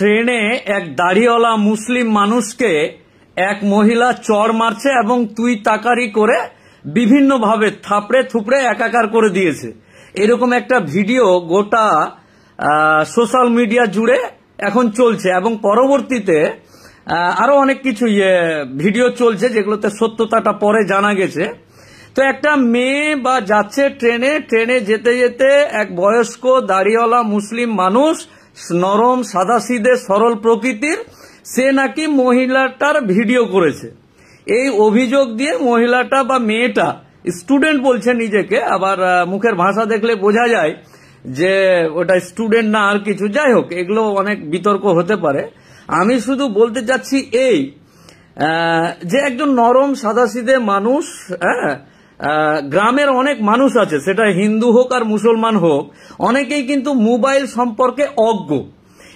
ট্রেনে এক দাড়িওয়ালা মুসলিম মানুষকে এক মহিলা চড় মারছে এবং তুই তাকারি করে বিভিন্নভাবে থাপড়ে থুপড়ে একাকার করে দিয়েছে। এরকম একটা ভিডিও গোটা সোশ্যাল মিডিয়া জুড়ে এখন চলছে এবং পরবর্তীতে আরো অনেক কিছু ভিডিও চলছে যেগুলোতে সত্যতাটা পরে জানা গেছে। তো একটা মেয়ে বা যাচ্ছে ট্রেনে যেতে যেতে এক বয়স্ক দাড়িওয়ালা মুসলিম মানুষ, নরম সাদাসিধে সরল প্রকৃতির, সে নাকি মহিলাটার ভিডিও করেছে। এই অভিযোগ দিয়ে মহিলাটা বা মেয়েটা, স্টুডেন্ট বলছে নিজেকে, আবার মুখের ভাষা দেখলে বোঝা যায় যে ওটা স্টুডেন্ট না আর কিছু, যাই হোক এগুলো অনেক বিতর্ক হতে পারে। আমি শুধু বলতে চাচ্ছি এই যে একজন নরম সাদাসিধে মানুষ, গ্রামের অনেক মানুষ আছে, সেটা হিন্দু হোক আর মুসলমান হোক, অনেকেই কিন্তু মোবাইল সম্পর্কে অজ্ঞ।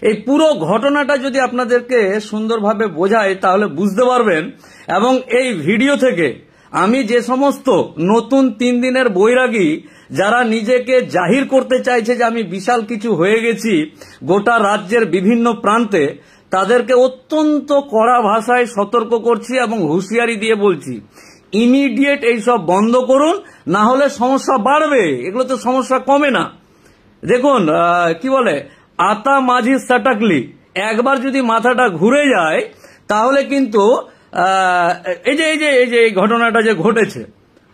এই পুরো ঘটনাটা যদি আপনাদেরকে সুন্দরভাবে বোঝায় তাহলে বুঝতে পারবেন। এবং এই ভিডিও থেকে আমি যে সমস্ত নতুন 3 দিনের বৈরাগী যারা নিজেকে জাহির করতে চাইছে যে আমি বিশাল কিছু হয়ে গেছি গোটা রাজ্যের বিভিন্ন প্রান্তে, তাদেরকে অত্যন্ত কড়া ভাষায় সতর্ক করছি এবং হুঁশিয়ারি দিয়ে বলছি, ইমিডিয়েট এইসব বন্ধ করুন, না হলে সমস্যা বাড়বে, এগুলো তো সমস্যা কমে না। দেখুন কি বলে, আতা মাঝি সাটাকলি, একবার যদি মাথাটা ঘুরে যায় তাহলে কিন্তু এই যে এই ঘটনাটা যে ঘটেছে,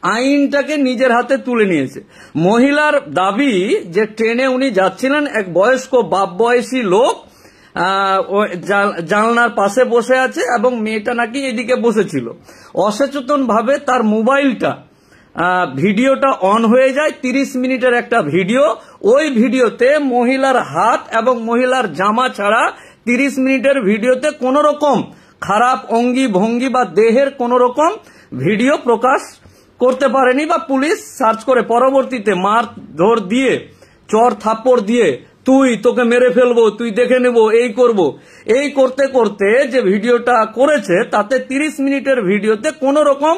আইনটাকে নিজের হাতে তুলে নিয়েছে। মহিলার দাবি যে ট্রেনে উনি যাচ্ছিলেন, এক বয়স্ক বাপ বয়সী লোক জানলার পাশে বসে আছে এবং মেয়েটা নাকি এদিকে বসেছিল। অসচেতন ভাবে তার মোবাইলটা ভিডিওটা অন হয়ে যায়, 30 মিনিটের একটা ভিডিও। ওই ভিডিওতে মহিলার হাত এবং মহিলার জামা ছাড়া 30 মিনিটের ভিডিওতে কোন রকম খারাপ অঙ্গি ভঙ্গি বা দেহের কোন রকম ভিডিও প্রকাশ করতে পারেনি বা পুলিশ সার্চ করে পরবর্তীতে মার ধর দিয়ে, চর থাপ্পড় দিয়ে, তোকে মেরে ফেলবো, তুই দেখে নেব, এই করব, এই করতে করতে যে ভিডিওটা করেছে তাতে 30 মিনিটের ভিডিওতে কোন রকম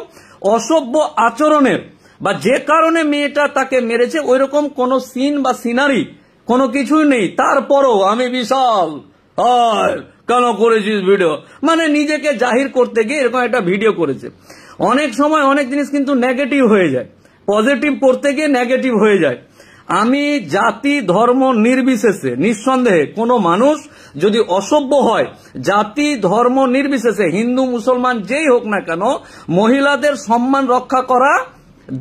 অসভ্য আচরণের বা যে কারণে মেয়েটা তাকে মেরেছে ওই রকম কোন সিন বা সিনারি কোনো কিছুই নেই। তারপরও আমি বিশাল কেন করেছিস ভিডিও, মানে নিজেকে জাহির করতে গিয়ে এরকম একটা ভিডিও করেছে। অনেক সময় অনেক জিনিস কিন্তু নেগেটিভ হয়ে যায়, পজিটিভ করতে গিয়ে নেগেটিভ হয়ে যায়। আমি জাতি ধর্ম নির্বিশেষে, নিঃসন্দেহে কোনো মানুষ যদি অসভ্য হয়, জাতি ধর্ম নির্বিশেষে, হিন্দু মুসলমান যেই হোক না কেন, মহিলাদের সম্মান রক্ষা করা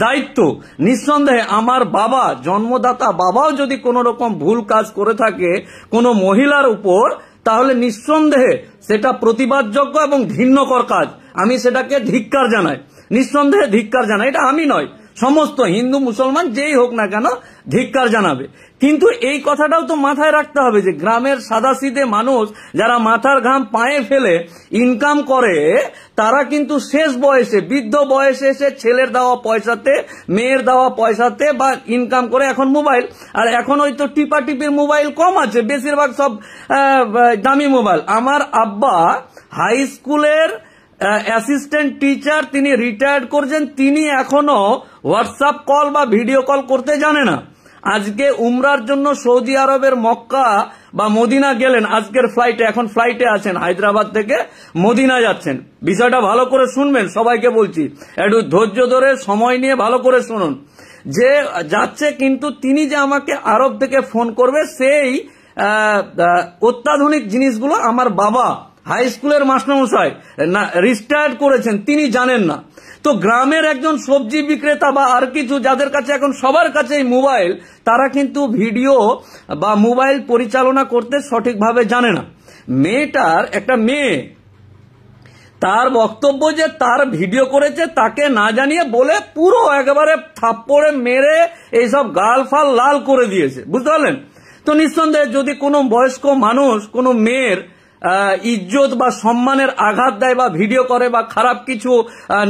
দায়িত্ব। নিঃসন্দেহে আমার বাবা, জন্মদাতা বাবাও যদি কোন রকম ভুল কাজ করে থাকে কোনো মহিলার উপর, তাহলে নিঃসন্দেহে সেটা প্রতিবাদযোগ্য এবং ঘৃণ্যকর কাজ। আমি সেটাকে ধিক্কার জানাই, নিঃসন্দেহে ধিক্কার জানাই। এটা আমি নয়, সমস্ত হিন্দু মুসলমান যেই হোক না কেন ধিক্কার জানাবে। কিন্তু এই কথাটাও তো মাথায় রাখতে হবে যে গ্রামের সাদাসিধে মানুষ যারা মাথার ঘাম পায়ে ফেলে ইনকাম করে, তারা কিন্তু শেষ বয়সে, বৃদ্ধ বয়সে এসে ছেলের দেওয়া পয়সাতে, মেয়ের দেওয়া পয়সাতে বা ইনকাম করে এখন মোবাইল। আর এখন ওই তো টিপাটিপির মোবাইল কম আছে, বেশিরভাগ সব দামি মোবাইল। আমার আব্বা হাই স্কুলের অ্যাসিস্ট্যান্ট টিচার, তিনি রিটায়ার্ড করছেন, তিনি এখনো হোয়াটসঅ্যাপ কল বা ভিডিও কল করতে জানে না। আজকে উমরার জন্য সৌদি আরবের মক্কা বা মদিনা গেলেন আজকের ফ্লাইটে, এখন ফ্লাইটে আছেন, হায়দ্রাবাদ থেকে মদিনা যাচ্ছেন। বিষয়টা ভালো করে শুনবেন, সবাইকে বলছি একটু ধৈর্য ধরে সময় নিয়ে ভালো করে শুনুন। যে যাচ্ছে, কিন্তু তিনি যে আমাকে আরব থেকে ফোন করবে, সেই অত্যাধুনিক জিনিসগুলো আমার বাবা হাই স্কুলের মাস্টারমশাই রিটায়ার্ড করেছেন, তিনি জানেন না। তো গ্রামের একজন সবজি বিক্রেতা বা আর কিছু, যাদের কাছে এখন সবার কাছে এই মোবাইল, তারা কিন্তু ভিডিও বা মোবাইল পরিচালনা করতে সঠিকভাবে জানে না। মেয়েটার, একটা মেয়ে, তার বক্তব্য যে তার ভিডিও করেছে, তাকে না জানিয়ে বলে পুরো একেবারে থাপ্পড়ে মেরে এইসব গাল ফাল লাল করে দিয়েছে, বুঝতে পারলেন? তো নিঃসন্দেহে যদি কোনো বয়স্ক মানুষ কোনো মেয়ের ইজ্জত বা সম্মানের আঘাত দেয় বা ভিডিও করে বা খারাপ কিছু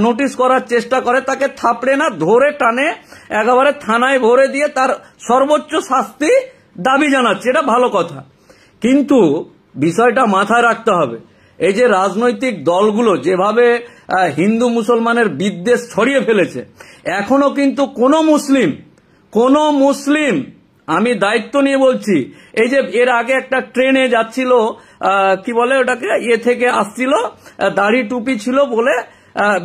নোটিশ করার চেষ্টা করে, তাকে থাপড়ে না, ধরে টানে একেবারে থানায় ভরে দিয়ে তার সর্বোচ্চ শাস্তি দাবি জানাচ্ছে, এটা ভালো কথা। কিন্তু বিষয়টা মাথায় রাখতে হবে, এই যে রাজনৈতিক দলগুলো যেভাবে হিন্দু মুসলমানের বিদ্বেষ ছড়িয়ে ফেলেছে, এখনো কিন্তু কোনো মুসলিম আমি দায়িত্ব নিয়ে বলছি। এই যে এর আগে একটা ট্রেনে যাচ্ছিল, কি বলে ওটাকে, ইয়ে থেকে আসছিল, দাড়ি টুপি ছিল বলে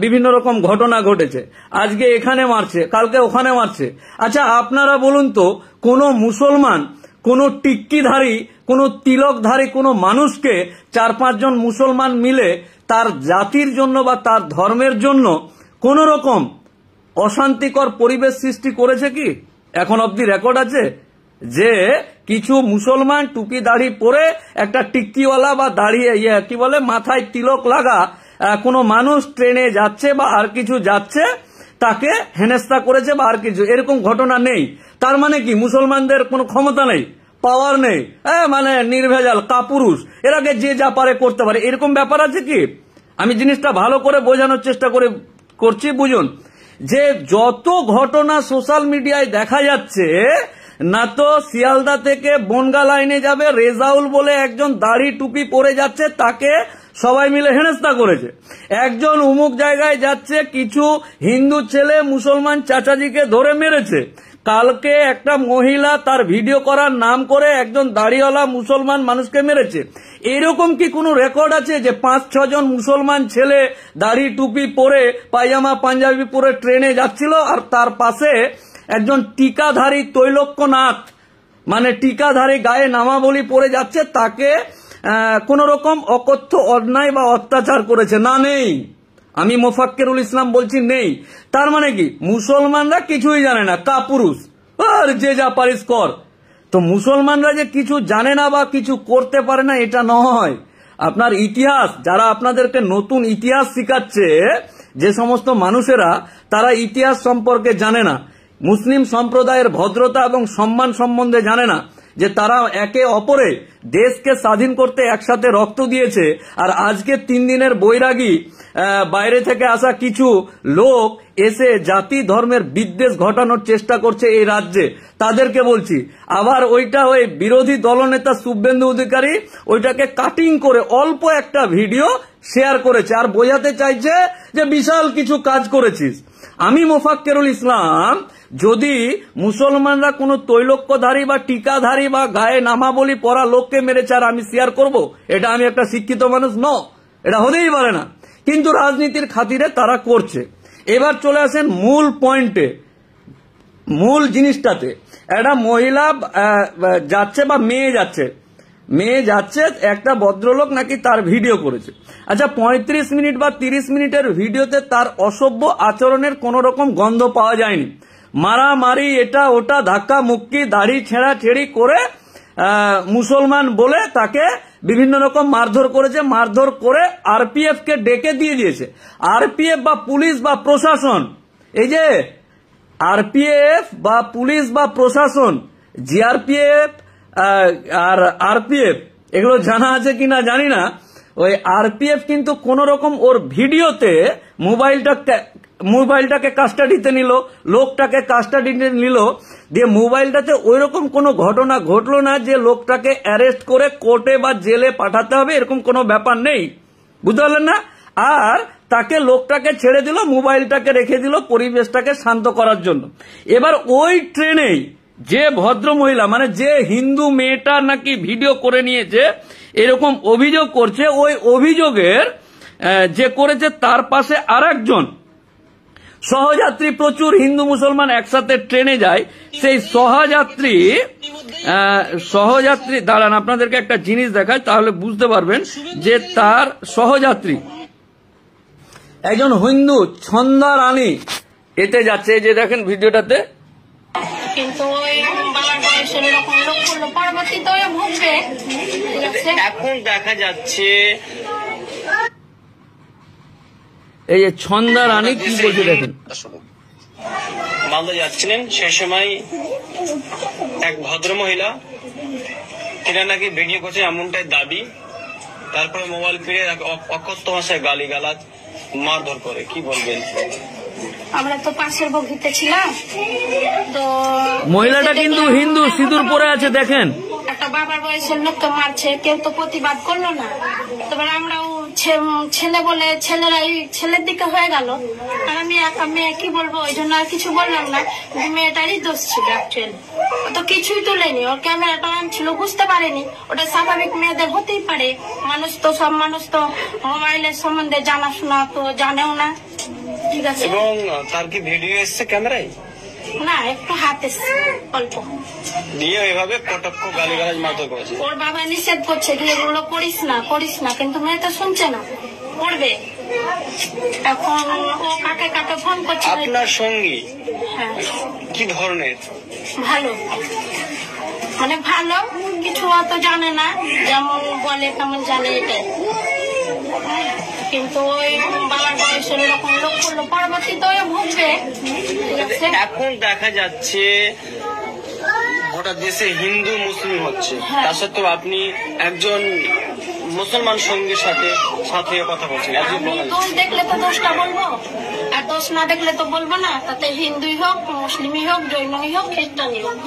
বিভিন্ন রকম ঘটনা ঘটেছে। আজকে এখানে মারছে, কালকে ওখানে মারছে। আচ্ছা আপনারা বলুন তো, কোন মুসলমান, কোন টিক্কিধারী, কোন তিলকধারী কোন মানুষকে 4-5 জন মুসলমান মিলে তার জাতির জন্য বা তার ধর্মের জন্য কোন রকম অশান্তিকর পরিবেশ সৃষ্টি করেছে কি? এখন অব্দি রেকর্ড আছে যে কিছু মুসলমান টুপি দাড়ি পরে একটা টিক্কিওয়ালা বা দাঁড়িয়ে কি বলে মাথায় তিলক লাগা কোনো মানুষ ট্রেনে যাচ্ছে বা আর কিছু যাচ্ছে তাকে হেনস্থা করেছে বা আর কিছু, এরকম ঘটনা নেই। তার মানে কি মুসলমানদের কোনো ক্ষমতা নেই, পাওয়ার নেই, মানে নির্ভেজাল কাপুরুষ, এরাকে যে যা পারে করতে পারে, এরকম ব্যাপার আছে কি? আমি জিনিসটা ভালো করে বোঝানোর চেষ্টা করছি, বুঝুন যে যত ঘটনা সোশ্যাল মিডিয়ায় দেখা যাচ্ছে, না তো শিয়ালদা থেকে বনগা লাইনে যাবে, রেজাউল বলে একজন দাড়ি টুপি পরে যাচ্ছে, তাকে সবাই মিলে হেনস্থা করেছে। একজন অমুক জায়গায় যাচ্ছে, কিছু হিন্দু ছেলে মুসলমান চাচাজিকে ধরে মেরেছে। কালকে একটা মহিলা তার ভিডিও করার নাম করে একজন দাড়িওয়ালা মুসলমান মানুষকে মেরেছে। এরকম কি কোনো রেকর্ড আছে যে 5-6 জন মুসলমান ছেলে দাড়ি টুপি পরে পায়জামা পাঞ্জাবি পরে ট্রেনে যাচ্ছিল, আর তার পাশে একজন টিকাধারী তৈলক্যনাথ, মানে টিকাধারী গায়ে নামাবলী পরে যাচ্ছে, তাকে কোন রকম অকথ্য অন্যায় বা অত্যাচার করেছে? না, নেই। আমি মোফাক্কেরুল ইসলাম বলছি নেই। তার মানে কি মুসলমানরা কিছুই জানে না, কাপুরুষ, আর যে যা পারিস কর। তো মুসলমানরা যে কিছু জানে না বা কিছু করতে পারে না এটা নয়। আপনার ইতিহাস, যারা আপনাদেরকে নতুন ইতিহাস শিখাচ্ছে, যে সমস্ত মানুষেরা তারা ইতিহাস সম্পর্কে জানে না, মুসলিম সম্প্রদায়ের ভদ্রতা এবং সম্মান সম্বন্ধে জানে না, যে তারা একে অপরে দেশকে স্বাধীন করতে একসাথে রক্ত দিয়েছে, আর আজকে 3 দিনের বৈরাগী বাইরে থেকে আসা কিছু লোক এসে জাতি ধর্মের বিদ্বেষ ঘটানোর চেষ্টা করছে এই রাজ্যে, তাদেরকে বলছি। আবার ওইটা ওই বিরোধী দলনেতা শুভেন্দু অধিকারী ওইটাকে কাটিং করে অল্প একটা ভিডিও শেয়ার করেছে, আর বোঝাতে চাইছে যে বিশাল কিছু কাজ করেছিস। আমি মোফাক্কেরুল ইসলাম, যদি মুসলমানরা কোনো তৈলক্যধারী বা টিকাধারী বা গায়ে নামাবলী পরা লোককে মেরেছে আর আমি শেয়ার করব, এটা আমি একটা শিক্ষিত মানুষ ন, এটা হতেই পারে না। কিন্তু রাজনীতির খাতিরে তারা করছে। এবার চলে আসেন মূল পয়েন্টে, মূল জিনিসটাতে। একটা মহিলা যাচ্ছে বা মেয়ে যাচ্ছে, একটা ভদ্রলোক নাকি তার ভিডিও করেছে। আচ্ছা 35 মিনিট বা 30 মিনিটের ভিডিওতে তার অসভ্য আচরণের কোন রকম গন্ধ পাওয়া যায়নি। মারামারি, এটা ওটা, ধাক্কা মুক্কি, দাড়ি ছেঁড়াছেড়ি করে মুসলমান বলে তাকে বিভিন্ন রকম মারধর করেছে। মারধর করে আরপিএফ কে ডেকে দিয়ে দিয়েছে। আরপিএফ বা পুলিশ বা প্রশাসন, এই যে আরপিএফ বা পুলিশ বা প্রশাসন, জিআরপিএফ আর আরপিএফ, এগুলো জানা আছে কিনা জানি না। ওই আরপিএফ কিন্তু কোন রকম ওর ভিডিওতে মোবাইলটাকে কাস্টাডিতে নিল, লোকটাকে কাস্টাডিতে নিল, দিয়ে মোবাইলটাতে ওই রকম কোনো ঘটনা ঘটলো না যে লোকটাকে অ্যারেস্ট করে কোর্টে বা জেলে পাঠাতে হবে, এরকম কোনো ব্যাপার নেই, বুঝতে পারলেন না? আর তাকে লোকটাকে ছেড়ে দিল, মোবাইলটাকে রেখে দিল পরিবেশটাকে শান্ত করার জন্য। এবার ওই ট্রেনেই যে ভদ্র মহিলা, মানে যে হিন্দু মেয়েটা নাকি ভিডিও করে নিয়েছে এরকম অভিযোগ করছে, ওই অভিযোগের যে করেছে তার পাশে আরেকজন সহযাত্রী, প্রচুর হিন্দু মুসলমান একসাথে ট্রেনে যায়, সেই সহযাত্রী দাঁড়ান আপনাদেরকে একটা জিনিস দেখায় তাহলে বুঝতে পারবেন যে তার সহযাত্রী একজন হিন্দু ছন্দা রানী এতে যাচ্ছে, যে দেখেন ভিডিওটাতে। কিন্তু এখন দেখা যাচ্ছে এই যে ছন্দা রানী কি বলছে দেখেন। মালদা যাচ্ছিলেন সেই সময় এক ভদ্র মহিলা, তিনি নাকি ভিডিও করছে এমনটাই দাবি, তারপরে মোবাইল ফিরে অকথ্য ভাষায় গালিগালাজ মারধর করে। কি বলবেন? আমরা তো পাশের বগিতে ছিলাম, তো মহিলাটা কিন্তু হিন্দু, সিঁদুর পরে আছে দেখেন। একটা বাবার বয়সের লোককে মারছে, কেউ তো প্রতিবাদ করলো না। তারপর আমরাও ছেলে বলে ছেলেরাই ছেলের দিকে হয়ে গেল, আর আমি একা মেয়ে, কি বলবো, ওই জন্য আর কিছু বললাম না। মেয়েটারই দোষ ছিল অ্যাকচুয়ালি, ও তো কিছুই তুলেনি, ওর ক্যামেরাটা অন ছিল, বুঝতে পারেনি। ওটা স্বাভাবিক মেয়েদের হতেই পারে, সব মানুষ তো মোবাইলের সম্বন্ধে জানাশোনা তো জানেও না, ঠিক আছে। এবং তার কি ভিডিও এসছে ক্যামেরায়? না, একটু হাত এসছে অল্প, দিয়ে এভাবে কটক্ষ গালিগালাজ মারধর করেছে। ওর বাবা নিষেধ করছে যে এগুলো করিস না, কিন্তু মেয়ে তো শুনছে না, করবে। এখন ও কাকে কাকে ফোন করছে। আপনার সঙ্গী হ্যাঁ, কি ধরনের? ভালো, মানে ভালো, কিছু অত জানে না, যেমন বলে তেমন জানে, এটাই। কিন্তু ওই বাবার বয়সের এরকম লোক করলো, পরবর্তীতে ওই ভুগবে। এখন দেখা যাচ্ছে গোটা দেশে হিন্দু মুসলিম হচ্ছে, তার সত্ত্বেও আপনি একজন মুসলমান সঙ্গীর সাথে কথা বলছেন। দোষ দেখলে তো দোষটা বলবো, আর দোষ না দেখলে তো বলবো না। তাতে হিন্দুই হোক, মুসলিমই হোক, জৈনই হোক, খ্রিস্টানই হোক,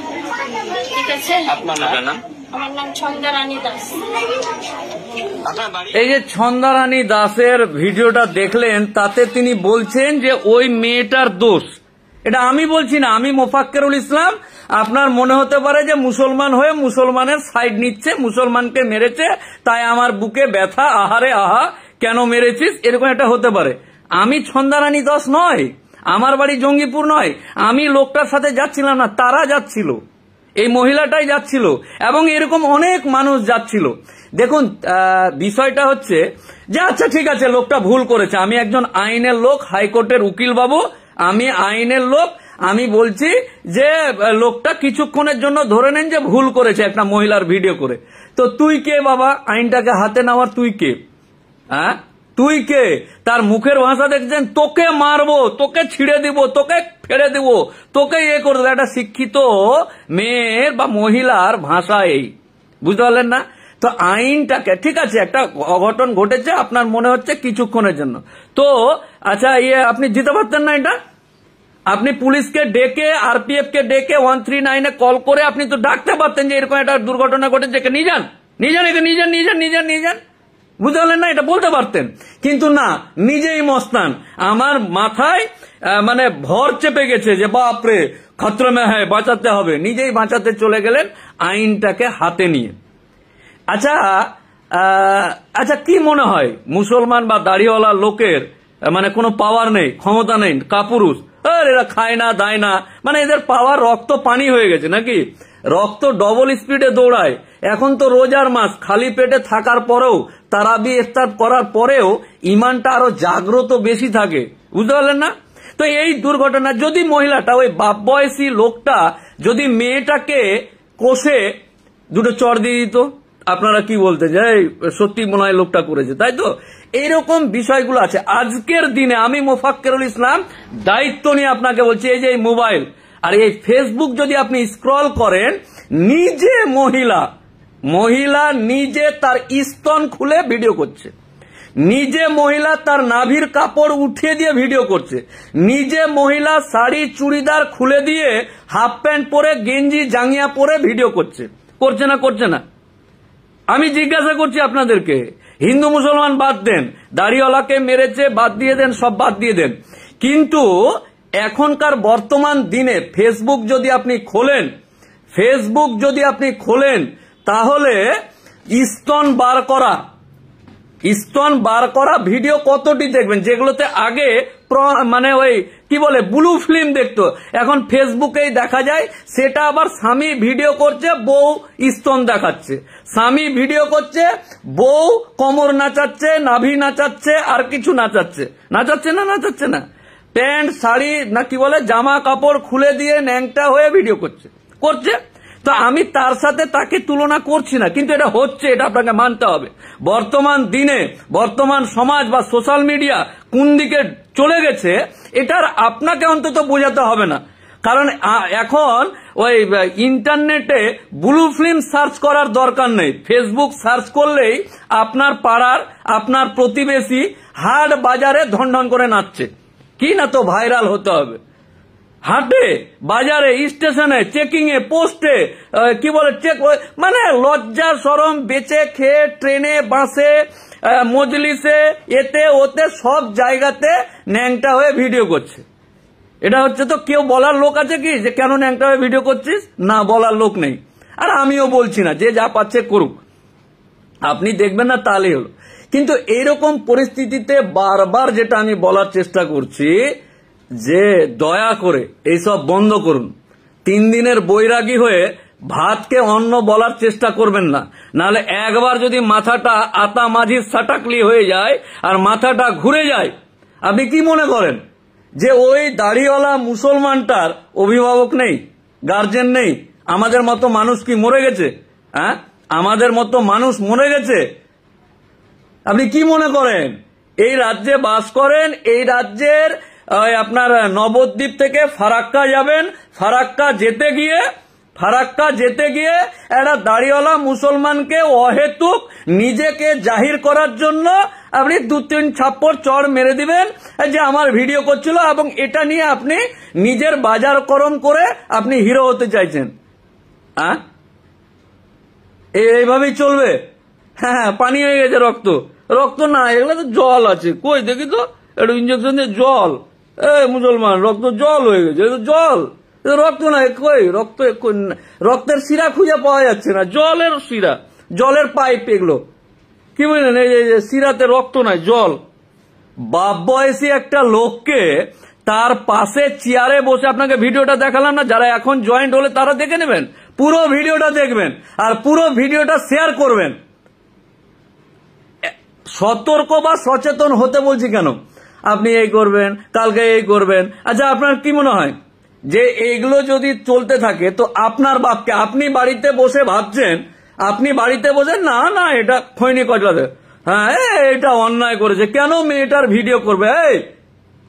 ঠিক আছে। আপনার নাম? আমার নাম ছন্দারানী দাস। এই যে ছন্দারানী দাসের ভিডিওটা দেখলেন, তাতে তিনি বলছেন যে ওই মেয়েটার দোষ। এটা আমি বলছি না, আমি মোফাক্কেরুল ইসলাম। আপনার মনে হতে পারে যে মুসলমান হয়ে মুসলমানের সাইড নিচ্ছে, মুসলমানকে মেরেছে তাই আমার বুকে ব্যথা, আহারে আহা কেন মেরেছিস, এরকম একটা হতে পারে। আমি ছন্দারানী দাস নয়, আমার বাড়ি জঙ্গিপুর নয়, আমি লোকটার সাথে যাচ্ছিলাম না, তারা যাচ্ছিল, এই মহিলাটাই যাচ্ছিল, এবং এরকম অনেক মানুষ যাচ্ছিল। দেখুন, বিষয়টা হচ্ছে যে আচ্ছা ঠিক আছে, লোকটা ভুল করেছে, আমি একজন আইনের লোক, হাইকোর্টের উকিল বাবু, আমি আইনের লোক, আমি বলছি যে লোকটা কিছুক্ষণের জন্য ধরে নেন যে ভুল করেছে একটা মহিলার ভিডিও করে। তো তুই কে বাবা আইনটাকে হাতে নেওয়ার? তুই কে? হ্যাঁ, তুই কে? তার মুখের ভাষা দেখছেন, তোকে মারবো, তোকে ছিঁড়ে দিব, তোকে ফেলে দিব, তোকে করে দেবো। একটা শিক্ষিত মেয়ের বা মহিলার ভাষা এই, বুঝতে পারলেন না? তো আইনটাকে, ঠিক আছে, একটা অঘটন ঘটেছে, আপনার মনে হচ্ছে কিছুক্ষণের জন্য, তো আচ্ছা আপনি দিতে পারতেন না এটা? আপনি পুলিশকে ডেকে, আরপিএফ কে ডেকে 139-এ কল করে আপনি তো ডাকতে পারতেন যে এরকম একটা দুর্ঘটনা ঘটেছে, নিয়ে যান, বুঝতে পারলেন না? এটা বলতে পারতেন, কিন্তু না, নিজেই মস্তান। আমার মাথায় মানে ভর চেপে গেছে যে বাপরে খতরে মে হ্যায়, বাঁচাতে হবে, নিজেই বাঁচাতে চলে গেলেন আইনটাকে হাতে নিয়ে। আচ্ছা কি মনে হয়, মুসলমান বা দাড়িওয়ালা লোকের মানে কোনো পাওয়ার নেই, ক্ষমতা নেই, কাপুরুষ, এরা খায় না দায় না, মানে এদের পাওয়ার রক্ত পানি হয়ে গেছে নাকি? রক্ত ডবল স্পিডে দৌড়ায়। এখন তো রোজার মাস, খালি পেটে থাকার পরেও, তারাবি ইফতার করার পরেও ইমানটা আরো জাগ্রত বেশি থাকে, বুঝতে পারলেন না? তো এই দুর্ঘটনা, যদি মহিলাটা, ওই বাপ বয়সী লোকটা যদি মেয়েটাকে কষে দুটো চড় দিয়ে দিত, আপনারা কি বলতে যে সত্যি মনে হয় লোকটা করেছে, তাই তো? এইরকম বিষয়গুলো আছে। আজকের দিনে আমি মোফাক্কেরুল ইসলাম দায়িত্ব নিয়ে আপনাকে বলছি, এই যে এই মোবাইল আর এই ফেসবুক যদি আপনি স্ক্রল করেন, নিজে মহিলা নিজে তার স্তন খুলে ভিডিও করছে, নিজে মহিলা তার নাভির কাপড় উঠিয়ে দিয়ে ভিডিও করছে, নিজে মহিলা শাড়ি চুড়িদার খুলে দিয়ে হাফ প্যান্ট পরে, গেঞ্জি জাঙ্গিয়া পরে ভিডিও করছে না? আমি জিজ্ঞাসা করছি আপনাদেরকে, হিন্দু মুসলমান বাদ দেন, দাড়িওয়ালাকে মেরেছে বাদ দিয়ে দেন, সব বাদ দিয়ে দেন, কিন্তু এখনকার বর্তমান দিনে ফেসবুক যদি আপনি খোলেন তাহলে স্তন বার করা ভিডিও কতটি দেখবেন, যেগুলোতে আগে মানে ওই কি বলে ব্লু ফিল্ম দেখতো, এখন ফেসবুকেই দেখা যায়। সেটা আবার স্বামী ভিডিও করছে, বউ স্তন দেখাচ্ছে, স্বামী ভিডিও করছে, বউ কোমর নাচাচ্ছে, নাভি নাচাচ্ছে, আর কিছু নাচাচ্ছে না, প্যান্ট শাড়ি না কি বলে জামা কাপড় খুলে দিয়ে ন্যাংটা হয়ে ভিডিও করছে। তো আমি তার সাথে তাকে তুলনা করছি না, কিন্তু এটা হচ্ছে, এটা আপনাকে মানতে হবে। বর্তমান দিনে বর্তমান সমাজ বা সোশ্যাল মিডিয়া কোন দিকে চলে গেছে, এটার আপনাকে অন্তত বোঝাতে হবে না, কারণ এখন ওই ইন্টারনেটে ব্লু ফিল্ম সার্চ করার দরকার নেই, ফেসবুক সার্চ করলেই আপনার পাড়ার, আপনার প্রতিবেশী হাট বাজারে ধন করে নাচছে, কি না তো ভাইরাল হতে হবে। হাটে, বাজারে, স্টেশনে, চেকিং এ, পোস্টে, কি বলে চেক, মানে লজ্জা শরম বেঁচে খেয়ে ট্রেনে, বাসে, মজলিসে, এতে ওতে সব জায়গাতে ন্যাংটা হয়ে ভিডিও করছে। এটা হচ্ছে তো কেউ বলার লোক আছে কি যে কেন ন্যাংটা হয়ে ভিডিও করছিস? না, বলার লোক নেই। আর আমিও বলছি না, যে যা পাচ্ছে করুক, আপনি দেখবেন না তাহলেই হলো। কিন্তু এইরকম পরিস্থিতিতে বারবার যেটা আমি বলার চেষ্টা করছি যে দয়া করে এইসব বন্ধ করুন। 3 দিনের বৈরাগী হয়ে ভাতকে অন্ন বলার চেষ্টা করবেন না, নাহলে একবার যদি মাথাটা আতা মাঝির সাটাকলি হয়ে যায় আর মাথাটা ঘুরে যায়, আপনি কি মনে করেন যে ওই দাড়িওয়ালা মুসলমানটার অভিভাবক নেই, গার্জেন নেই? আমাদের মতো মানুষ কি মরে গেছে? হ্যাঁ, আমাদের মতো মানুষ মরে গেছে? আপনি কি মনে করেন? এই রাজ্যে বাস করেন, এই রাজ্যের আপনার নবদ্বীপ থেকে ফারাক্কা যাবেন, ফারাক্কা যেতে গিয়ে একটা দাড়িওয়ালা মুসলমানকে অহেতুক নিজেকে জাহির করার জন্য আপনি 2-3 ছাপ্পড় চড় মেরে দিবেন যে আমার ভিডিও করছিল, এবং এটা নিয়ে আপনি নিজের বাজারকরণ করে আপনি হিরো হতে চাইছেন। হ্যাঁ, এইভাবেই চলবে? হ্যাঁ, পানি হয়ে গেছে রক্ত না, এগুলো তো জল আছে। কই দেখি তো একটু ইঞ্জেকশন দিয়ে জল। মুসলমান, রক্ত জল হয়ে গেছে, জল, রক্ত না। কই রক্তের শিরা খুঁজে পাওয়া যাচ্ছে না, জলের শিরা, জলের পাইপ, এগুলো কি বুঝলেন? এই যে শিরাতে রক্ত নাই, জল। বাপ বয়সী একটা লোককে তার পাশে চেয়ারে বসে, আপনাকে ভিডিওটা দেখালাম না, যারা এখন জয়েন্ট হলে তারা দেখে নেবেন, পুরো ভিডিওটা দেখবেন আর পুরো ভিডিওটা শেয়ার করবেন। সতর্ক বা সচেতন হতে বলছি কেন? আপনি এই করবেন, কালকে এই করবেন। আচ্ছা, আপনার কি মনে হয় যে এইগুলো যদি চলতে থাকে তো আপনার বাপকে, আপনি বাড়িতে বসে ভাবছেন, আপনি বাড়িতে বসে না এটা খৈনি কচলাতে, হ্যাঁ এটা অন্যায় করেছে, কেন মেয়েটার ভিডিও করবে? এই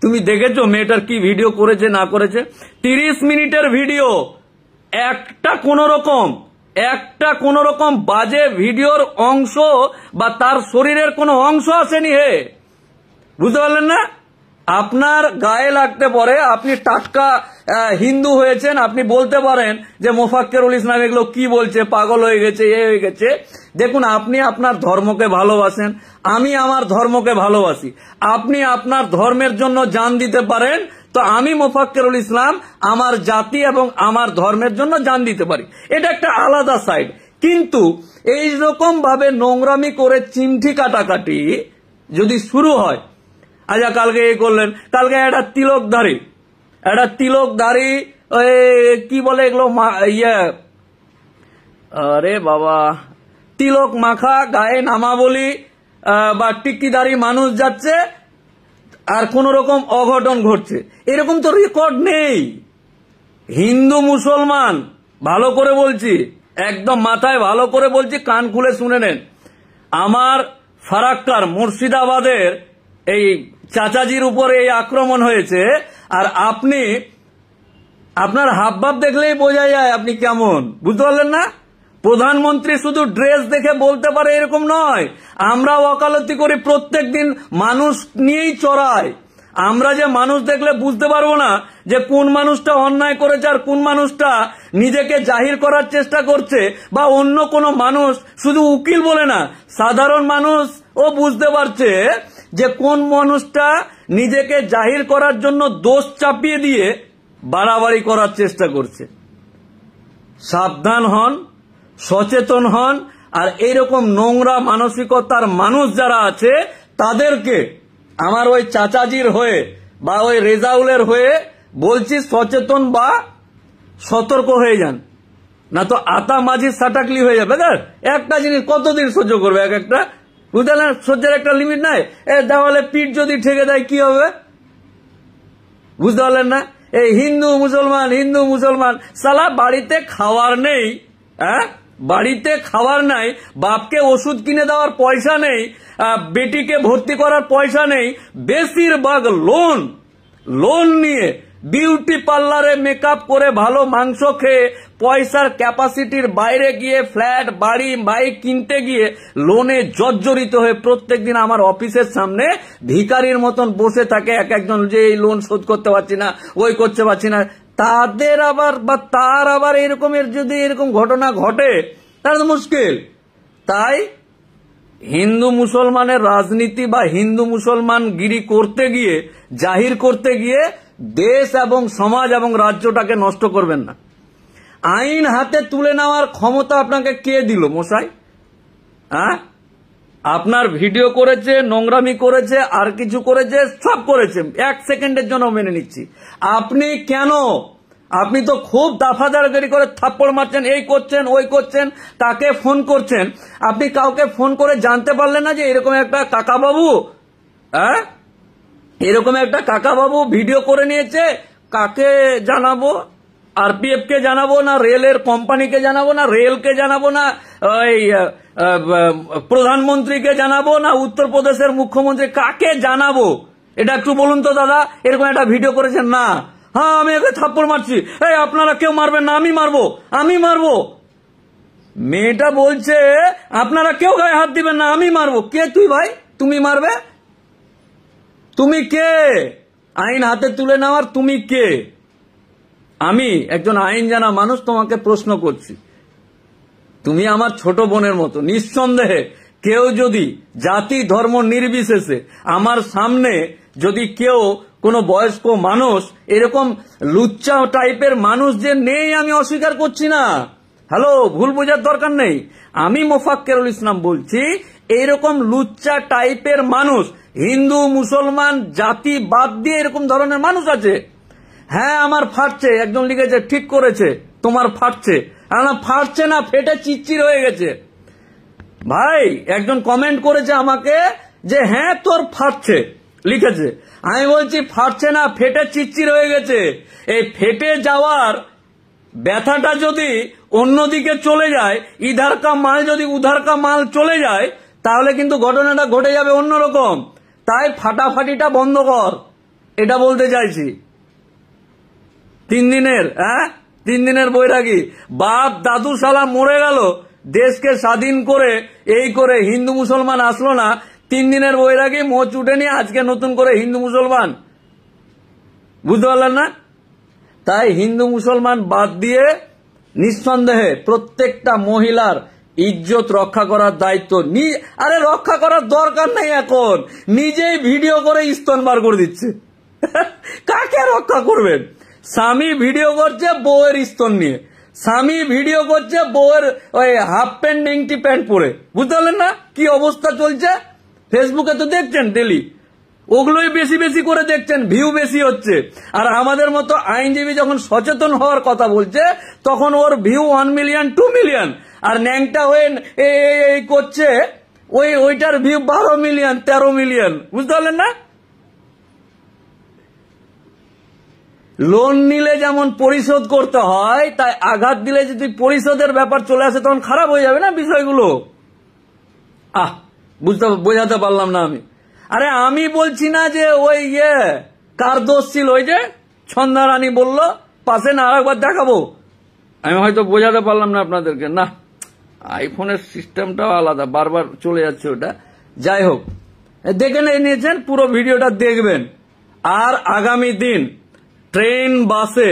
তুমি দেখেছো মেয়েটার কি ভিডিও করেছে না করেছে? 30 মিনিটের ভিডিও, একটা কোন রকম বাজে ভিডিওর অংশ বা তার শরীরের কোনো অংশ আসেনি। হে, বুঝতে পারলেন না? আপনার গায়ে লাগতে পারে, আপনি টাটকা হিন্দু হয়েছেন, আপনি বলতে পারেন যে মোফাক্কেরুল ইসলাম এগুলো কি বলছে, পাগল হয়ে গেছে, এ হয়ে গেছে। দেখুন, আপনি আপনার ধর্মকে ভালোবাসেন, আমি আমার ধর্মকে ভালোবাসি। আপনি আপনার ধর্মের জন্য জান দিতে পারেন, তো আমি মোফাক্কেরুল ইসলাম আমার জাতি এবং আমার ধর্মের জন্য জান দিতে পারি। এটা একটা আলাদা সাইড। কিন্তু এইরকম ভাবে নোংরামি করে চিমঠি কাটাকাটি যদি শুরু হয়, আচ্ছা কালকে এই করলেন, কালকে একটা তিলকধারী কি বলে এগুলো, আরে বাবা, তিলক মাখা গায়ে নামাবলী বা টিক্কিধারী মানুষ যাচ্ছে আর কোন রকম অঘটন ঘটছে, এরকম তো রেকর্ড নেই। হিন্দু মুসলমান, ভালো করে বলছি, একদম মাথায় ভালো করে বলছি, কান খুলে শুনে নেন। আমার ফারাক্কার মুর্শিদাবাদের এই চাচাজির উপরে এই আক্রমণ হয়েছে, আর আপনি আপনার হাবভাব দেখলেই বোঝা যায় আপনি কেমন, বুঝতে পারলেন না? প্রধানমন্ত্রী শুধু ড্রেস দেখে বলতে পারে এরকম নয়, আমরা ওকালতি করি প্রত্যেক দিন, মানুষ নিয়েই চড়াই। আমরা যে মানুষ দেখলে বুঝতে পারবো না যে কোন মানুষটা অন্যায় করেছে আর কোন মানুষটা নিজেকে জাহির করার চেষ্টা করছে, বা অন্য কোনো মানুষ, শুধু উকিল বলে না, সাধারণ মানুষ ও বুঝতে পারছে যে কোন মানুষটা নিজেকে জাহির করার জন্য দোষ চাপিয়ে দিয়ে বাড়াবাড়ি করার চেষ্টা করছে। সাবধান হন, সচেতন হন, আর এইরকম নোংরা মানসিকতার মানুষ যারা আছে তাদেরকে আমার ওই চাচাজির হয়ে বা ওই রেজাউলের হয়ে বলছি, সচেতন বা সতর্ক হয়ে যান, না তো আতা মাঝির সাটাকলি হয়ে যাবে। একটা জিনিস কতদিন সহ্য করবে এক একটা, বুঝতে পারলেন? সহ্যের একটা লিমিট নাই। দেওয়ালে পিঠ যদি ঠেকে দেয় কি হবে, বুঝতে পারলেন না? এই হিন্দু মুসলমান, সালা বাড়িতে খাওয়ার নেই, হ্যাঁ বাড়িতে খাবার নাই, বাপকে ওষুধ কিনে দেওয়ার পয়সা নেই, বেটিকে ভর্তি করার পয়সা নেই, বেশিরভাগ লোন নিয়ে বিউটি পার্লারে মেকআপ করে ভালো মাংস খেয়ে পয়সার ক্যাপাসিটির বাইরে গিয়ে ফ্ল্যাট, বাড়ি, বাইক কিনতে গিয়ে লোনে জর্জরিত হয়ে প্রত্যেকদিন আমার অফিসের সামনে ভিখারির মতন বসে থাকে এক একজন, যে এই লোন শোধ করতে পারছি না, ওই করতে পারছি না। তাদের আবার বা তার আবার এরকমের যদি এরকম ঘটনা ঘটে তাহলে তো মুশকিল। তাই হিন্দু মুসলমানের রাজনীতি বা হিন্দু মুসলমান গিরি করতে গিয়ে, জাহির করতে গিয়ে দেশ এবং সমাজ এবং রাজ্যটাকে নষ্ট করবেন না। আইন হাতে তুলে নেওয়ার ক্ষমতা আপনাকে কে দিল মশাই? হ্যাঁ, আপনার ভিডিও করেছে, নোংরামি করেছে, আর কিছু করেছে, সব করেছে, 1 সেকেন্ডের জন্য মেনে নিচ্ছি। আপনি কেন? আপনি তো খুব দাফাদারগিরি করে থাপ্পড় মারছেন, এই করছেন, ওই করছেন, তাকে ফোন করছেন। আপনি কাউকে ফোন করে জানতে পারলেন না যে এরকম একটা কাকাবাবু, হ্যাঁ, এরকম একটা কাকাবাবু ভিডিও করে নিয়েছে? কাকে জানাবো? আরপিএফ কে জানাবো না রেলের কোম্পানিকে জানাবো না রেলকে জানাবো না ওই প্রধানমন্ত্রীকে জানাবো না উত্তরপ্রদেশের মুখ্যমন্ত্রী? কাকে জানাবো এটা একটু বলুন তো দাদা। এরকম একটা ভিডিও করেছেন না, হ্যাঁ আমি একে থাপ্পড় মারছি, এই আপনারা কেউ মারবেন না, আমি মারবো, আমি মারবো। মেয়েটা বলছে আপনারা কেউ গায়ে হাত দিবেন না, আমি মারবো। কে তুই ভাই? তুমি মারবে? তুমি কে আইন হাতে তুলে নেওয়ার? তুমি কে? আমি একজন আইন জানা মানুষ তোমাকে প্রশ্ন করছি। তুমি আমার ছোট বোনের মতো। নিঃসন্দেহে কেউ যদি জাতি ধর্ম নির্বিশেষে আমার সামনে যদি কেউ কোনো বয়স্ক মানুষ এরকম লুচ্চা টাইপের মানুষ যে নেই, আমি অস্বীকার করছি না। হ্যালো, ভুল বোঝার দরকার নেই। আমি মোফাক্কেরুল ইসলাম বলছি, এইরকম লুচ্চা টাইপের মানুষ হিন্দু মুসলমান জাতি বাদ দিয়ে এরকম ধরনের মানুষ আছে। হ্যাঁ আমার ফাটছে, একজন লিখেছে ঠিক করেছে তোমার ফাটছে। ফাটছে না, ফেটে চিচ্চির হয়ে গেছে। ভাই একজন কমেন্ট করেছে আমাকে যে হ্যাঁ তোর ফাটছে, লিখেছে। আমি বলছি ফাটছে না, ফেটে চিচ্চির হয়ে গেছে। এই ফেটে যাওয়ার ব্যথাটা যদি অন্যদিকে চলে যায়, ইধার কা মাল যদি উধার কা মাল চলে যায়, তাহলে কিন্তু ঘটনাটা ঘটে যাবে অন্যরকম। তাই ফাটাফাটিটা বন্ধ কর, এটা বলতে চাইছি। 3 দিনের বৈরাগী বাপ দাদু শালা মরে গেল, দেশকে স্বাধীন করে এই করে হিন্দু মুসলমান আসলো না। 3 দিনের বৈরাগী মোচ উঠেনি, আজকে নতুন করে হিন্দু মুসলমান। বুঝতে পারলেন না? তাই হিন্দু মুসলমান বাদ দিয়ে নিঃসন্দেহে প্রত্যেকটা মহিলার ইজ্জত রক্ষা করার দায়িত্ব। আরে রক্ষা করার দরকার নেই, এখন নিজেই ভিডিও করে স্তন বার করে দিচ্ছে। কাকে রক্ষা করবেন? স্বামী ভিডিও করছে বউয়ের স্তন নিয়ে, স্বামী ভিডিও করছে বউয়ের ওই হাফ প্যান্ট নেংটি প্যান্ট পরে। বুঝতে পারলেন না কি অবস্থা চলছে? ফেসবুকে তো দেখছেন ডেলি, ওগুলোই বেশি বেশি করে দেখছেন, ভিউ বেশি হচ্ছে। আর আমাদের মতো আইনজীবী যখন সচেতন হওয়ার কথা বলছে, তখন ওর ভিউ 1 মিলিয়ন 2 মিলিয়ন, আর ন্যাংটা হয়ে এই করছে ওইটার ভিউ 12 মিলিয়ন 13 মিলিয়ন। বুঝতে পারলেন না? লোন নিলে যেমন পরিশোধ করতে হয়, তাই আঘাত দিলে যদি পরিশোধের ব্যাপার চলে আসে তখন খারাপ হয়ে যাবে না বিষয়গুলো। বোঝাতে পারলাম না আমি। আরে আমি বলছি না যে ওই কার দোষ ছিল, ওই যে ছন্দা রানী বললো পাশে না, আরেকবার দেখাবো। আমি হয়তো বোঝাতে পারলাম না আপনাদেরকে। না, আইফোনের সিস্টেমটাও আলাদা, বারবার চলে যাচ্ছে ওটা। যাই হোক, দেখে নিয়েছেন, পুরো ভিডিওটা দেখবেন। আর আগামী দিন ট্রেন বাসে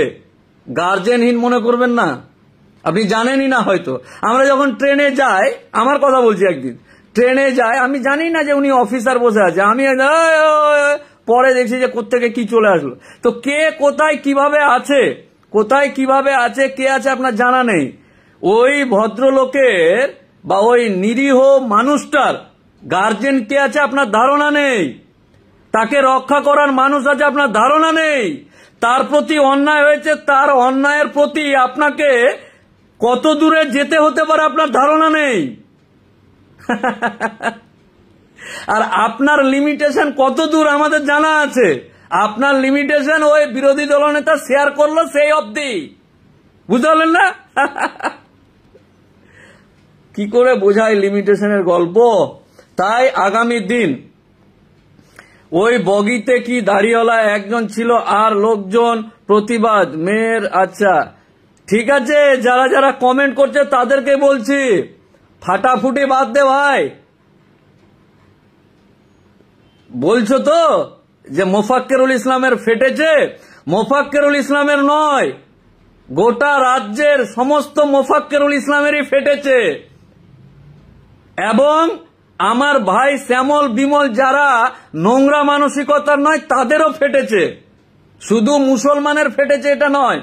গার্জেনহীন মনে করবেন না। আপনি জানেনই না হয়তো, আমরা যখন ট্রেনে যাই, আমার কথা বলছি, একদিন ট্রেনে যাই, আমি জানি না যে উনি অফিসার বসে আছে, আমি পরে দেখছি যে কোত্থেকে কি চলে আসলো। তো কে কোথায় কিভাবে আছে, কে আছে আপনার জানা নেই। ওই ভদ্রলোকের বা ওই নিরীহ মানুষটার গার্জেন কে আছে আপনার ধারণা নেই, তাকে রক্ষা করার মানুষ আছে আপনার ধারণা নেই। তার প্রতি অন্যায় হয়েছে, তার অন্যায়ের প্রতি আপনাকে কত দূরে যেতে হতে পারে আপনার ধারণা নেই। আর আপনার লিমিটেশন কত দূর আমাদের জানা আছে। আপনার লিমিটেশন ওই বিরোধী দলনেতা শেয়ার করলো সেই অবধি। বুঝতে পারলেন না? কি করে বোঝায় লিমিটেশনের গল্প? তাই আগামী দিন ওই বগিতে কি দাড়িওয়ালা একজন ছিল আর লোকজন প্রতিবাদ মেয়ের। আচ্ছা ঠিক আছে, যারা যারা কমেন্ট করছে তাদেরকে বলছি, ফাটাফুটি বাদ দে ভাই। বলছো তো যে মোফাক্কেরুল ইসলামের ফেটেছে, মোফাক্কেরুল ইসলামের নয়, গোটা রাজ্যের সমস্ত মোফাক্কেরুল ইসলামেরই ফেটেছে। এবং আমার ভাই শ্যামল বিমল যারা নোংরা মানসিকতার নয় তাদেরও ফেটেছে। শুধু মুসলমানের ফেটেছে এটা নয়,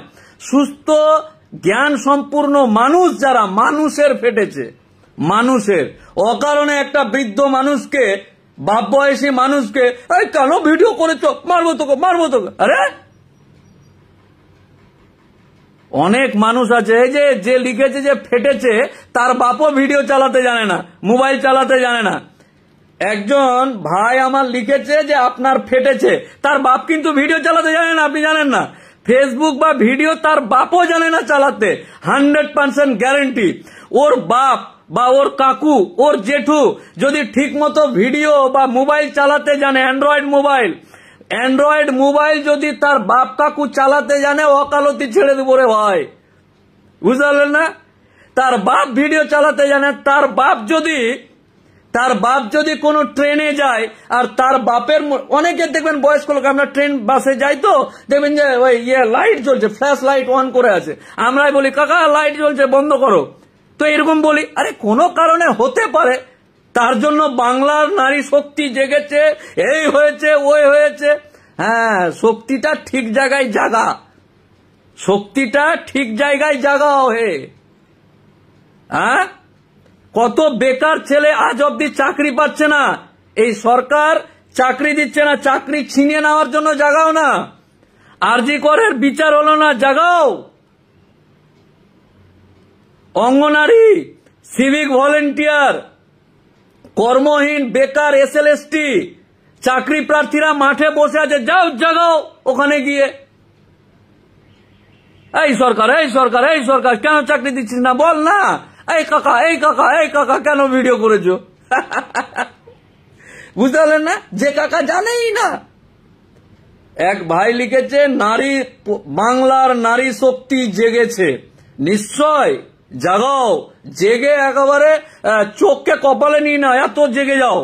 সুস্থ জ্ঞান সম্পূর্ণ মানুষ যারা, মানুষের ফেটেছে, মানুষের। অকারণে একটা বৃদ্ধ মানুষকে, বাপ বয়সী মানুষকে, এই কেন ভিডিও করেছো, মারবো তোকে, মারবো তোকে। আরে অনেক মানুষ আছে, এই যে লিখেছে যে ফেটেছে তার বাপও ভিডিও চালাতে জানে না, মোবাইল চালাতে জানে না। একজন ভাই আমার লিখেছে যে আপনার ফেটেছে, তার বাপ কিন্তু ভিডিও চালাতে জানে না, আপনি জানেন না। ফেসবুক বা ভিডিও তার বাপও জানে না চালাতে, 100% গ্যারেন্টি। ওর বাপ বা ওর কাকু, ওর জেঠু যদি ঠিক মতো ভিডিও বা মোবাইল চালাতে জানে, অ্যান্ড্রয়েড মোবাইল যদি তার বাপ কাকু চালাতে জানে, ওকালতি ছেড়ে দেবো রে ভাই, বুঝতে পারলেন না? তার বাপ ভিডিও চালাতে জানে, তার বাপ যদি কোনো ট্রেনে যায় আর তার বাপের, অনেকে দেখবেন বয়স্ক লোক, আমরা ট্রেন বাসে যাই তো দেখবেন যে ওই লাইট জ্বলছে, ফ্ল্যাশ লাইট অন করে আছে, আমরাই বলি কাকা লাইট জ্বলছে বন্ধ করো। তো এরকম বলি, আরে কোনো কারণে হতে পারে, তার জন্য বাংলার নারী শক্তি জেগেছে, এই হয়েছে ওই হয়েছে। হ্যাঁ, শক্তিটা ঠিক জায়গায় জাগা, শক্তিটা ঠিক জায়গায় জাগাও হে। হ্যাঁ, কত বেকার ছেলে আজ অব্দি চাকরি পাচ্ছে না, এই সরকার চাকরি দিচ্ছে না, চাকরি ছিনিয়ে নেওয়ার জন্য জাগাও না। আরজি করের বিচার হলো না, জাগাও। অঙ্গনারী, সিভিক ভলেন্টিয়ার, কর্মহীন বেকার SLST চাকরি প্রার্থীরা মাঠে বসে আছে, যাও জাগাও ওখানে গিয়ে। এই সরকার, এই সরকার, এই সরকার কেন চাকরি দিচ্ছিস না বল না। এই কাকা, এই কাকা, এই কাকা কেন ভিডিও করেছো? বুঝতে পারলেন না? যে কাকা জানেই না। এক ভাই লিখেছে বাংলার নারী শক্তি জেগেছে। নিশ্চয় জাগাও, জেগে একেবারে চোখকে কপালে নিয়ে না, এত জেগে যাও।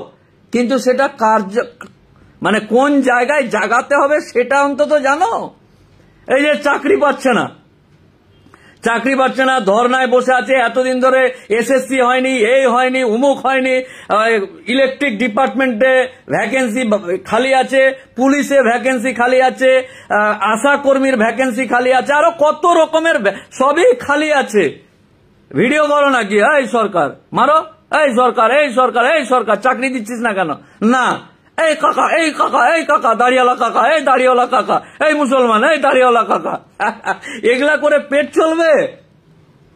কিন্তু সেটা মানে কোন জায়গায় জাগাতে হবে সেটা অন্তত জানো। এই যে চাকরি পাচ্ছে না, ধর্নায় বসে আছে এতদিন ধরে, SSC হয়নি, এই হয়নি, উমুক হয়নি, ইলেকট্রিক ডিপার্টমেন্টে ভ্যাকেন্সি খালি আছে, পুলিশে ভ্যাকেন্সি খালি আছে, আশা কর্মীর ভ্যাকেন্সি খালি আছে, আরো কত রকমের সবই খালি আছে। ভিডিও করো নাকি? এই সরকার মারো, এই সরকার, এই সরকার, এই সরকার চাকরি দিচ্ছিস না কেন? না, এই কাকা, এই কাকা, এই কাকা, দাড়িওয়ালা কাকা, এই দাড়িওয়ালা কাকা, এই মুসলমান, এই দাড়িওয়ালা কাকা। এগুলা করে পেট চলবে?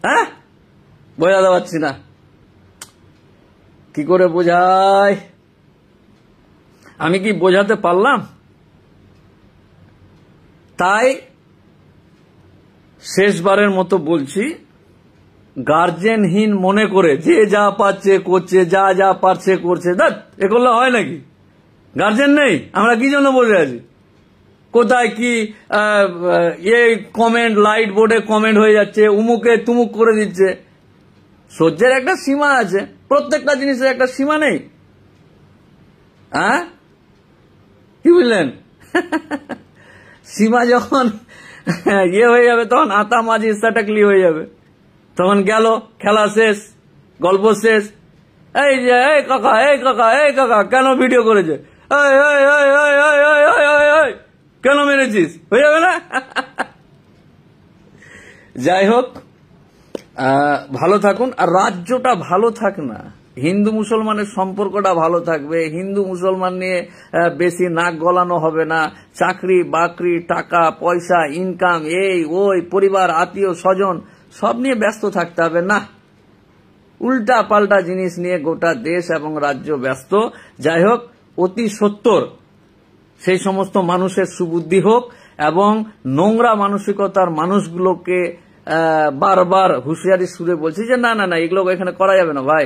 হ্যাঁ, বোঝাতে পারছি না, কি করে বোঝাই? আমি কি বোঝাতে পারলাম? তাই শেষবারের মতো বলছি, গার্জেনহীন মনে করে যে যা পাচ্ছে করছে, যা পারছে করছে, এ করলে হয় নাকি? গার্জেন নেই, আমরা কি জন্য বসে আছি? কোথায় কি কমেন্ট, লাইট বোর্ডে কমেন্ট হয়ে যাচ্ছে, উমুকে তুমুক করে দিচ্ছে। সহ্যের একটা সীমা আছে, প্রত্যেকটা জিনিসের একটা সীমা নেই। হ্যাঁ, কি বুঝলেন? সীমা যখন হয়ে যাবে তখন আতা মাঝি সাটাকলি হয়ে যাবে, তখন গেল খেলা শেষ, গল্প শেষ। এই যে এই কাকা, এই কাকা, এই কাকা কেন ভিডিও করেছে, কেন মেরেছিস, হয়ে যাবে না? যাই হোক, ভালো থাকুন, আর রাজ্যটা ভালো থাক না, হিন্দু মুসলমানের সম্পর্কটা ভালো থাকবে, হিন্দু মুসলমান নিয়ে বেশি নাক গলানো হবে না, চাকরি বাকরি, টাকা পয়সা, ইনকাম, এই ওই, পরিবার আত্মীয় স্বজন সব নিয়ে ব্যস্ত থাকতে হবে না। উল্টা পাল্টা জিনিস নিয়ে গোটা দেশ এবং রাজ্য ব্যস্ত। যাই হোক, অতি সত্বর সেই সমস্ত মানুষের সুবুদ্ধি হোক এবং নোংরা মানসিকতার মানুষগুলোকে বারবার হুঁশিয়ারি সুরে বলছি যে না না না, এগুলো এখানে করা যাবে না ভাই।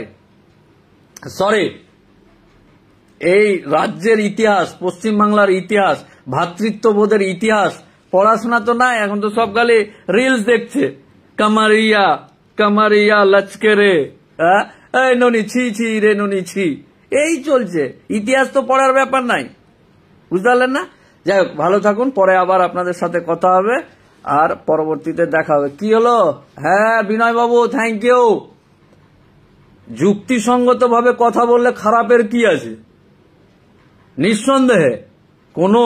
সরি, এই রাজ্যের ইতিহাস, পশ্চিমবাংলার ইতিহাস, ভ্রাতৃত্ববোধের ইতিহাস পড়াশোনা তো নাই, এখন তো সব গালি রিলস দেখছে, কামারিয়া কামারিয়া লচকে রে, এই ননি ছি ছি রে ননি ছি, এই চলছে। ইতিহাস তো পড়ার ব্যাপার নাই, বুঝতে পারলেন না? যাই হোক, ভালো থাকুন, পরে আবার আপনাদের সাথে কথা হবে আর পরবর্তীতে দেখা হবে। কি হলো? হ্যাঁ বিনয় বাবু, থ্যাংক ইউ। যুক্তিসঙ্গত ভাবে কথা বললে খারাপের কি আছে? নিঃসন্দেহে কোনো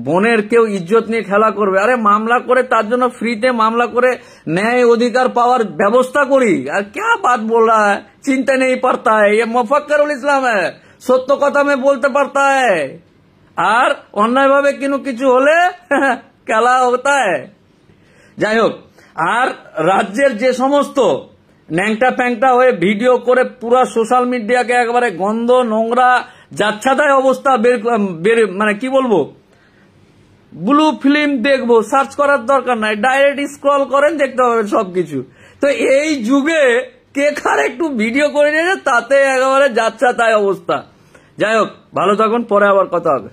বোনের কেউ ইজ্জত নিয়ে খেলা করবে, আরে মামলা করে তার জন্য ফ্রিতে মামলা করে ন্যায় অধিকার পাওয়ার ব্যবস্থা করি। আর क्या बात बोल रहा है, चिंता नहीं पड़ता है, ये मुफक्किरुल इस्लाम है, সত্য কথা में बोलते पड़ता है। আর অন্যায় ভাবে কিছু হলে খেলা হতা है। যাই হোক, আর রাজ্যের যে সমস্ত ন্যাংটা প্যাংটা হয়ে ভিডিও করে পুরা সোশ্যাল মিডিয়াকে একবারে গন্ধ নোংরা যাচ্ছাদায় অবস্থা বের মানে কি বলবো, ব্লু ফিল্ম দেখবো, সার্চ করার দরকার নাই, ডাইরেক্ট স্ক্রল করেন, দেখতে পাবেন সবকিছু। তো এই যুগে কে কার একটু ভিডিও করে নিয়েছে, তাতে একেবারে যাচ্ছা তাই অবস্থা। যাই হোক, ভালো থাকুন, পরে আবার কথা হবে।